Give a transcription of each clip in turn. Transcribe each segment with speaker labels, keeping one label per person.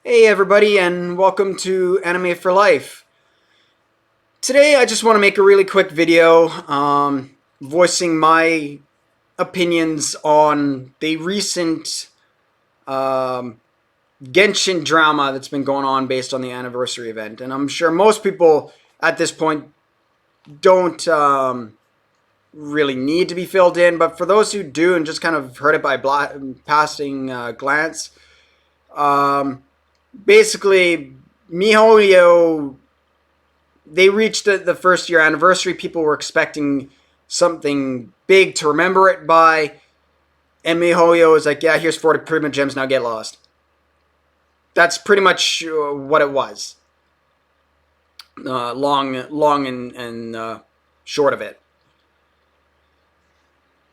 Speaker 1: Hey everybody, and welcome to Anime for Life. Today I just want to make a really quick video voicing my opinions on the recent Genshin drama that's been going on based on the anniversary event. And I'm sure most people at this point don't really need to be filled in, but for those who do and just kind of heard it by passing glance, um, basically MiHoYo, they reached the first year anniversary. People were expecting something big to remember it by. And MiHoYo is like, yeah, here's 40 Prima Gems, now get lost. That's pretty much what it was. Long and short of it.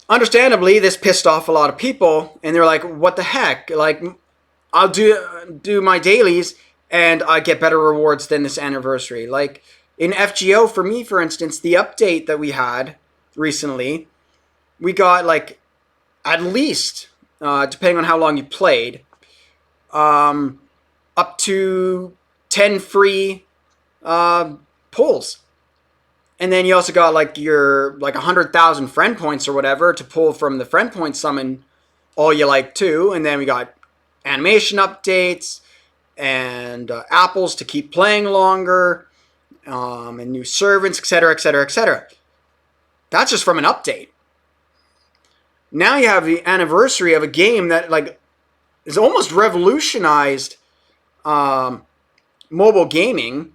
Speaker 1: Understandably, this pissed off a lot of people, and they're like, what the heck? Like, I'll do my dailies, and I get better rewards than this anniversary. Like, in FGO, for me, for instance, the update that we had recently, we got like at least, depending on how long you played, up to 10 free pulls. And then you also got like your like 100,000 friend points or whatever to pull from the friend point summon all you like too. And then we got animation updates and apples to keep playing longer, and new servants, etc., etc., etc. That's just from an update. Now you have the anniversary of a game that like is almost revolutionized mobile gaming.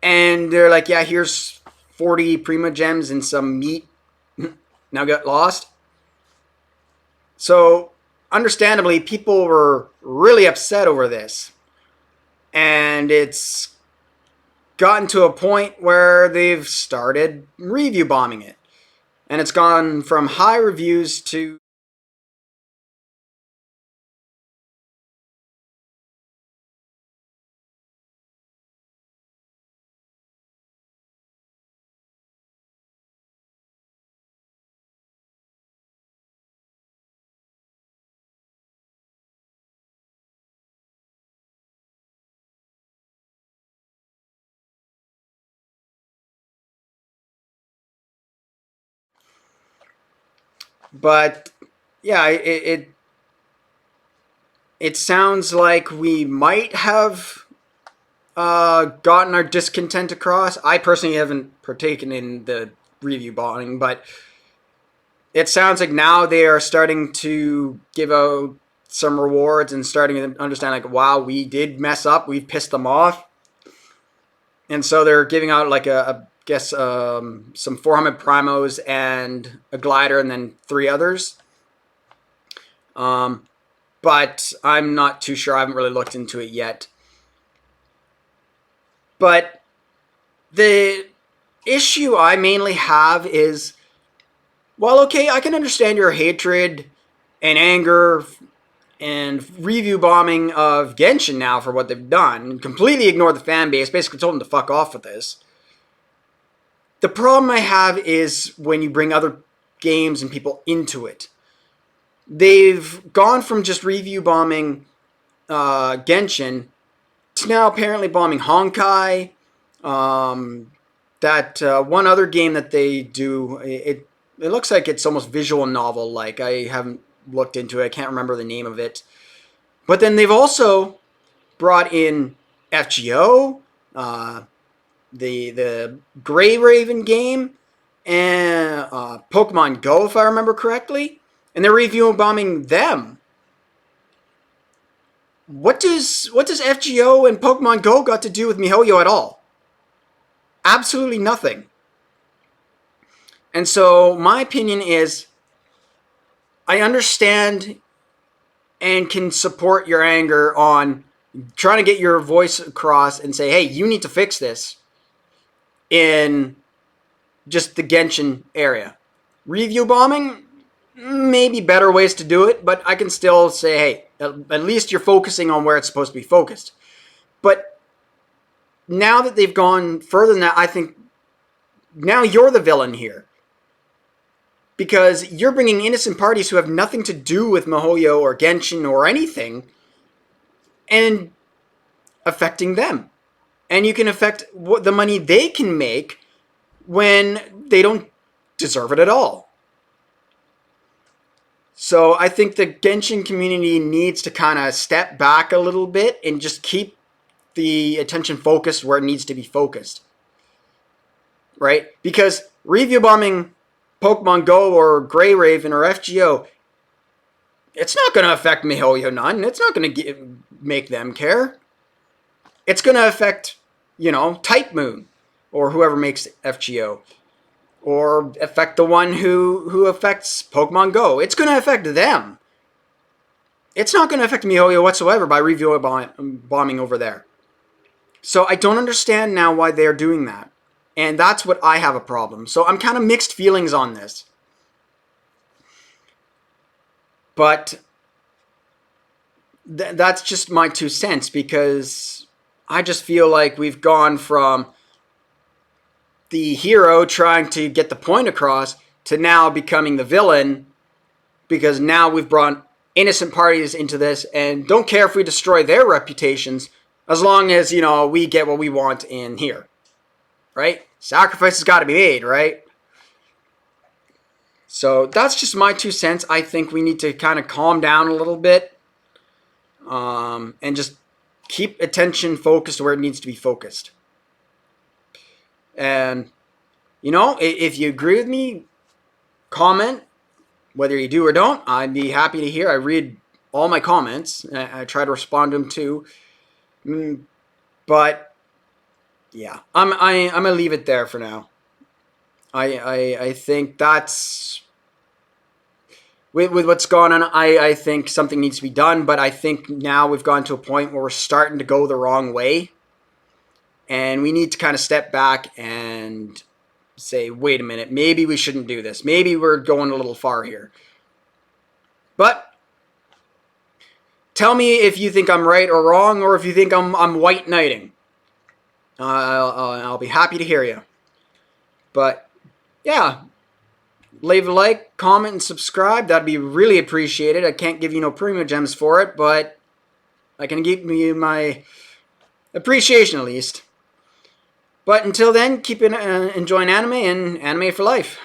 Speaker 1: And they're like, yeah, here's 40 Prima Gems and some meat. Now get lost. So, understandably, people were really upset over this. And it's gotten to a point where they've started review bombing it. And it's gone from high reviews to but yeah, it sounds like we might have gotten our discontent across. I personally haven't partaken in the review bombing, but it sounds like now they are starting to give out some rewards and starting to understand like, wow, we did mess up, we've pissed them off, and so they're giving out like a guess some 400 primos and a glider and then three others. But I'm not too sure. I haven't really looked into it yet. But the issue I mainly have is, well, okay, I can understand your hatred and anger and review bombing of Genshin now for what they've done and completely ignored the fan base, basically told them to fuck off with this. The problem I have is when you bring other games and people into it. They've gone from just review bombing Genshin to now apparently bombing Honkai. That one other game that they do, it looks like it's almost visual novel like. I haven't looked into it. I can't remember the name of it. But then they've also brought in FGO, the Grey Raven game, and Pokemon Go, if I remember correctly, and they're review bombing them. What does FGO and Pokemon Go got to do with MiHoYo at all? Absolutely nothing. And so my opinion is, I understand and can support your anger on trying to get your voice across and say, hey, you need to fix this in just the Genshin area. Review bombing, maybe better ways to do it, but I can still say, hey, at least you're focusing on where it's supposed to be focused. But now that they've gone further than that, I think now you're the villain here. because you're bringing innocent parties who have nothing to do with MiHoYo or Genshin or anything and affecting them. And you can affect what the money they can make when they don't deserve it at all. So I think the Genshin community needs to kind of step back a little bit and just keep the attention focused where it needs to be focused. Right? Because review bombing Pokemon Go or Grey Raven or FGO, it's not going to affect MiHoYo none. It's not going to make them care. It's going to affect, Type Moon or whoever makes FGO. Or affect the one who affects Pokemon Go. It's going to affect them. It's not going to affect MiHoYo whatsoever by review bombing over there. So I don't understand now why they're doing that. And that's what I have a problem. So I'm kind of mixed feelings on this. But that's just my 2 cents, because I just feel like we've gone from the hero trying to get the point across to now becoming the villain, because now we've brought innocent parties into this and don't care if we destroy their reputations as long as, we get what we want in here. Right? Sacrifice has got to be made, right? So that's just my 2 cents. I think we need to kind of calm down a little bit and just keep attention focused where it needs to be focused. And, if you agree with me, comment. Whether you do or don't, I'd be happy to hear. I read all my comments. I try to respond to them too. But, yeah, I'm going to leave it there for now. I think that's... With what's going on, I think something needs to be done. But I think now we've gone to a point where we're starting to go the wrong way. And we need to kind of step back and say, wait a minute, maybe we shouldn't do this. Maybe we're going a little far here. But tell me if you think I'm right or wrong, or if you think I'm white knighting. I'll be happy to hear you. But yeah, leave a like, comment, and subscribe. That'd be really appreciated. I can't give you no premium gems for it, but I can give you my appreciation at least. But until then, keep enjoying anime and anime for life.